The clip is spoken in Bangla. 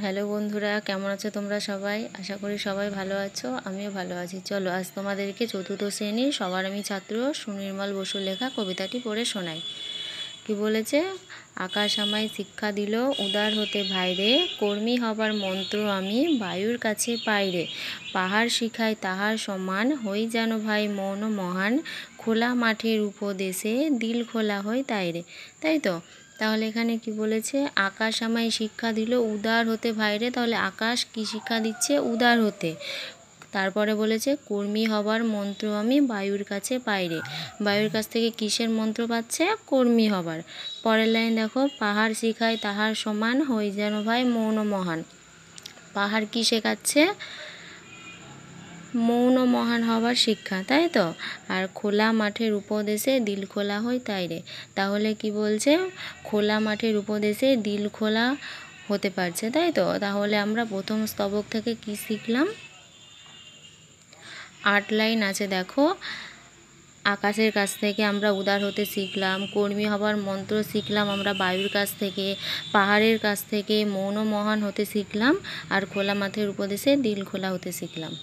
হ্যালো বন্ধুরা, কেমন আছো তোমরা সবাই? আশা করি সবাই ভালো আছো, আমিও ভালো আছি। চলো আজ তোমাদেরকে চতুর্থ শ্রেণীর সবার আমি ছাত্র সুনির্মল বসুর লেখা কবিতাটি পড়ে শোনাই। কি বলেছে? আকাশ আমায় শিক্ষা দিল উদার হতে ভাইরে, কর্মী হবার মন্ত্র আমি বায়ুর কাছে পাইরে। পাহাড় শিখায় তাহার সমান, হই যেন ভাই মৌন মহান, খোলা মাঠের উপদেশে দিল খোলা হয় তাইরে। তাই তো? তাহলে এখানে কি বলেছে? আকাশ আমায় শিক্ষা দিল উদার হতে ভাইরে। তাহলে আকাশ কি শিক্ষা দিচ্ছে? উদার হতে। তারপরে বলেছে কর্মী হবার মন্ত্র আমি বায়ুর কাছে পাইরে। বায়ুর কাছ থেকে কিসের মন্ত্র পাচ্ছে? কর্মী হবার। পরের লাইন দেখো, পাহাড় শিখায় তাহার সমান, হই যেন ভাই মৌন মহান। পাহাড় কি শেখাচ্ছে? মৌন মহান হবার শিক্ষা, তাই তো? আর খোলা মাঠের উপদেশে দিল খোলা হয় তাইরে। তাহলে কি বলছে? খোলা মাঠের উপদেশে দিল খোলা হতে পারছে, তাই তো? তাহলে আমরা প্রথম স্তবক থেকে কি শিখলাম? 8 লাইন আছে দেখো। আকাশের কাছ থেকে আমরা উদার হতে শিখলাম, কর্মী হবার মন্ত্র শিখলাম আমরা বায়ুর কাছ থেকে, পাহাড়ের কাছ থেকে মৌন মহান হতে শিখলাম, আর খোলা মাঠের উপদেশে দিল খোলা হতে শিখলাম।